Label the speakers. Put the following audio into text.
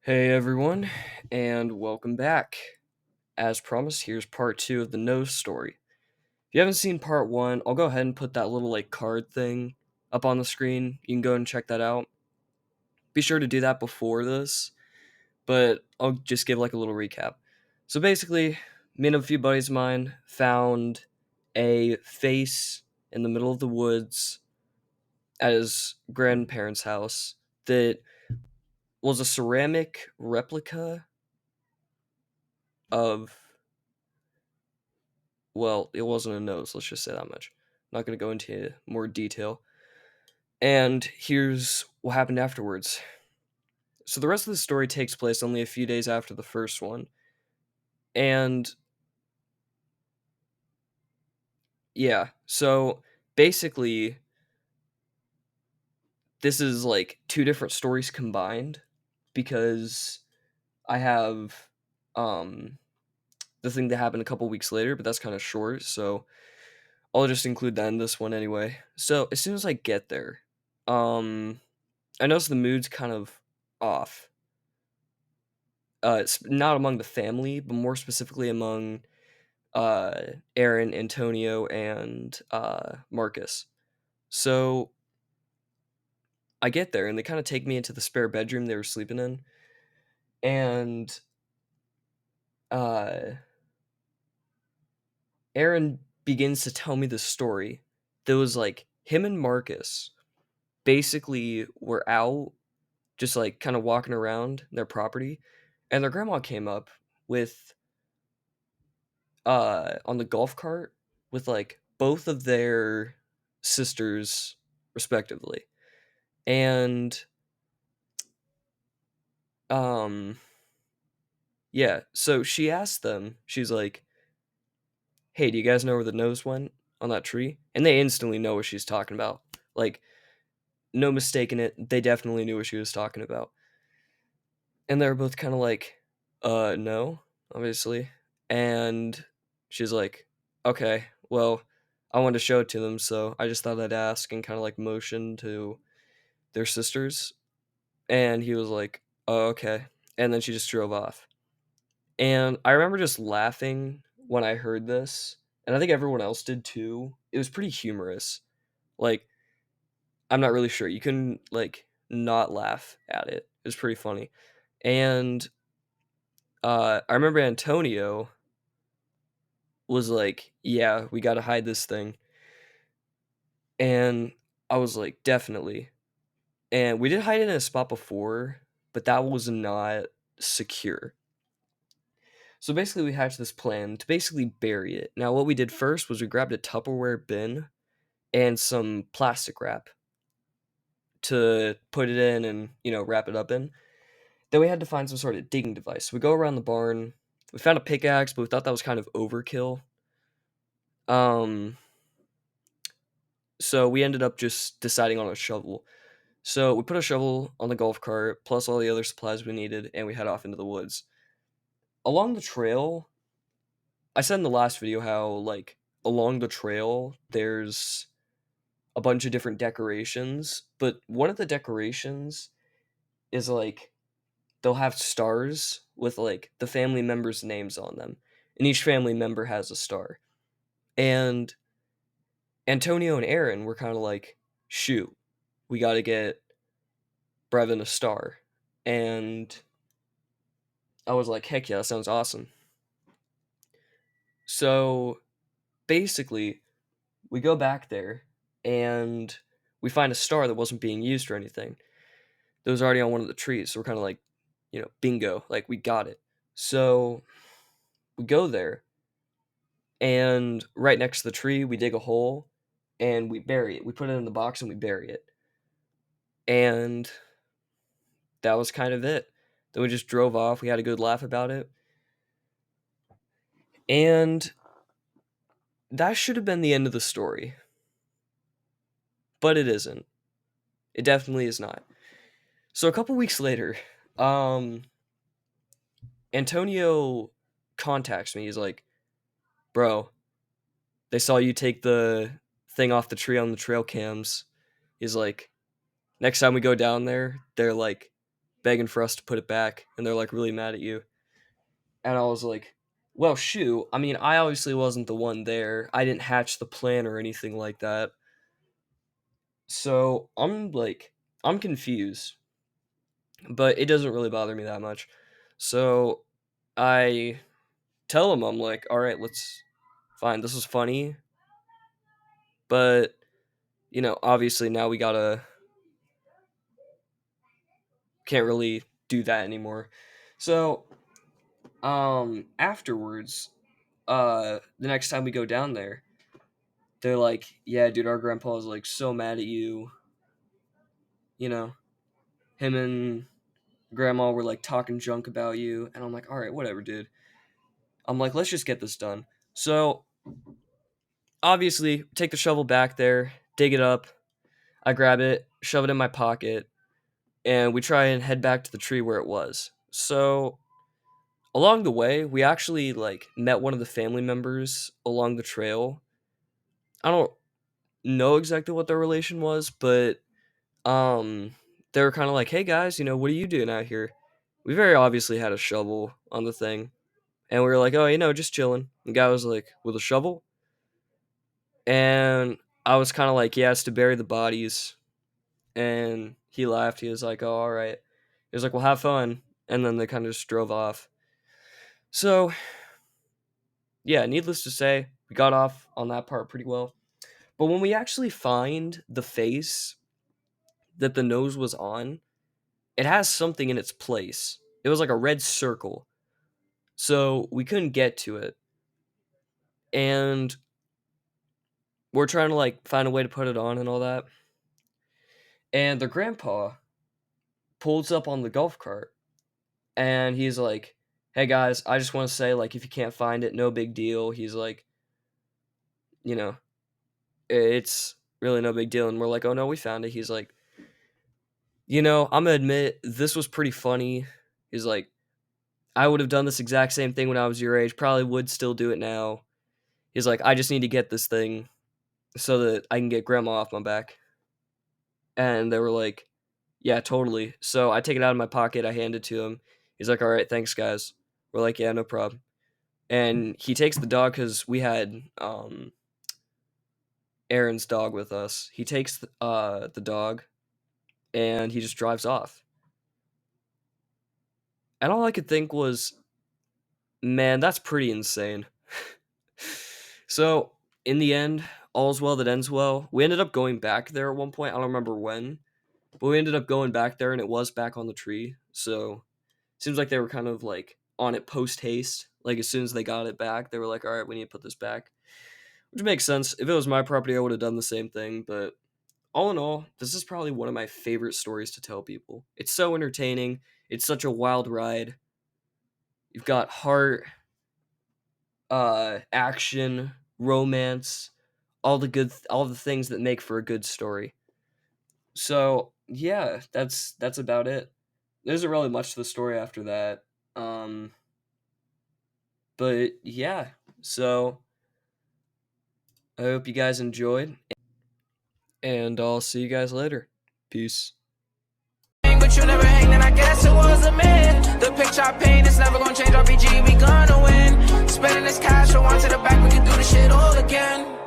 Speaker 1: Hey everyone, and welcome back. As promised, here's part two of the nose story. If you haven't seen part one, I'll go ahead and put that little card thing up on the screen. You can go and check that out. Be sure to do that before this, but I'll just give a little recap. So basically, me and a few buddies of mine found a face in the middle of the woods at his grandparents' house that was a ceramic replica of, well, it wasn't a nose, let's just say that much. I'm not going to go into more detail. And here's what happened afterwards. So the rest of the story takes place only a few days after the first one. And yeah, so basically, this is two different stories combined because I have the thing that happened a couple weeks later, but that's kind of short, so I'll just include that in this one anyway. So as soon as I get there, I notice the mood's kind of off. It's not among the family, but more specifically among uh, Aaron, Antonio, and Marcus. So I get there, and they kind of take me into the spare bedroom they were sleeping in, and uh, Aaron begins to tell me the story. That was him and Marcus basically were out, just kind of walking around their property, and their grandma came up with on the golf cart with both of their sisters respectively. And um yeah, so she asked them, she's like, "Hey, do you guys know where the nose went on that tree?" And they instantly know what she's talking about. Like, no mistaking it, they definitely knew what she was talking about. And they were both kind of like, no, obviously." And she's like, "Okay, well, I wanted to show it to them, so I just thought I'd ask," and kind of motion to their sisters. And he was like, "Oh, okay." And then she just drove off. And I remember just laughing when I heard this, and I think everyone else did too. It was pretty humorous. Like, I'm not really sure. You couldn't not laugh at it. It was pretty funny. And I remember Antonio was like, "Yeah, we got to hide this thing." And I was like, "Definitely." And we did hide it in a spot before, but that was not secure. So basically, we hatched this plan to basically bury it. Now, what we did first was we grabbed a Tupperware bin and some plastic wrap to put it in and, wrap it up in. Then we had to find some sort of digging device. We go around the barn. We found a pickaxe, but we thought that was kind of overkill. Um, so we ended up just deciding on a shovel. So we put a shovel on the golf cart, plus all the other supplies we needed, and we head off into the woods. Along the trail, I said in the last video how, along the trail, there's a bunch of different decorations, but one of the decorations is they'll have stars with the family members' names on them, and each family member has a star. And Antonio and Aaron were kind of like, "Shoot, we got to get Brevin a star." And I was like, "Heck yeah, that sounds awesome." So basically, we go back there and we find a star that wasn't being used or anything. That was already on one of the trees. So we're kind of like, bingo, we got it. So we go there, and right next to the tree, we dig a hole and we bury it. We put it in the box and we bury it. And that was kind of it. Then we just drove off. We had a good laugh about it. And that should have been the end of the story. But it isn't. It definitely is not. So a couple weeks later, Antonio contacts me. He's like, "Bro, they saw you take the thing off the tree on the trail cams." He's like, "Next time we go down there, they're begging for us to put it back, and they're like really mad at you. And I was like, well, shoot. I mean, I obviously wasn't the one there. I didn't hatch the plan or anything like that. So I'm confused, but it doesn't really bother me that much. So I tell him, I'm like, all right, let's, fine, this was funny, but, obviously now we can't really do that anymore. So, afterwards, the next time we go down there, they're like, yeah, dude, our grandpa is like so mad at you. Him and grandma were like talking junk about you. And I'm like, all right, whatever, dude. I'm like, let's just get this done. So obviously, take the shovel back there, dig it up. I grab it, shove it in my pocket, and we try and head back to the tree where it was. So along the way, we actually like met one of the family members along the trail. I don't know exactly what their relation was, but they were kind of like, "Hey guys, what are you doing out here?" We very obviously had a shovel on the thing, and we were like, "Oh, just chilling." The guy was like, "With a shovel?" And I was kind of like, "Yeah, it's to bury the bodies." And he laughed. He was like, "Oh, all right." He was like, "Well, have fun." And then they kind of just drove off. So, yeah, needless to say, we got off on that part pretty well. But when we actually find the face that the nose was on, it has something in its place. It was like a red circle. So we couldn't get to it. And we're trying to like find a way to put it on and all that. And their grandpa pulls up on the golf cart and he's like, "Hey guys, I just want to say, like, if you can't find it, no big deal." He's like, you know, it's really no big deal. And we're like, "Oh no, we found it." He's like, I'm gonna admit this was pretty funny. He's like, "I would have done this exact same thing when I was your age, probably would still do it now." He's like, "I just need to get this thing so that I can get grandma off my back." And they were like, "Yeah, totally." So I take it out of my pocket, I hand it to him. He's like, "All right, thanks guys." We're like, "Yeah, no problem." And he takes the dog because we had Aaron's dog with us. He takes the dog and he just drives off. And all I could think was, man, that's pretty insane. So in the end, all's well that ends well. We ended up going back there at one point. I don't remember when, but we ended up going back there and it was back on the tree. So seems like they were kind of like on it post haste. Like as soon as they got it back, they were like, "All right, we need to put this back," which makes sense. If it was my property, I would have done the same thing. But all in all, this is probably one of my favorite stories to tell people. It's so entertaining. It's such a wild ride. You've got heart, action, romance, all the things that make for a good story. So yeah, that's about it. There isn't really much to the story after that. But yeah, so I hope you guys enjoyed, and I'll see you guys later. Peace.
Speaker 2: But you never hang, then I guess it was a myth. The picture I paint is never gonna change. RPG, we gonna win. Spending this cash, I want to the back, we can do the shit all again.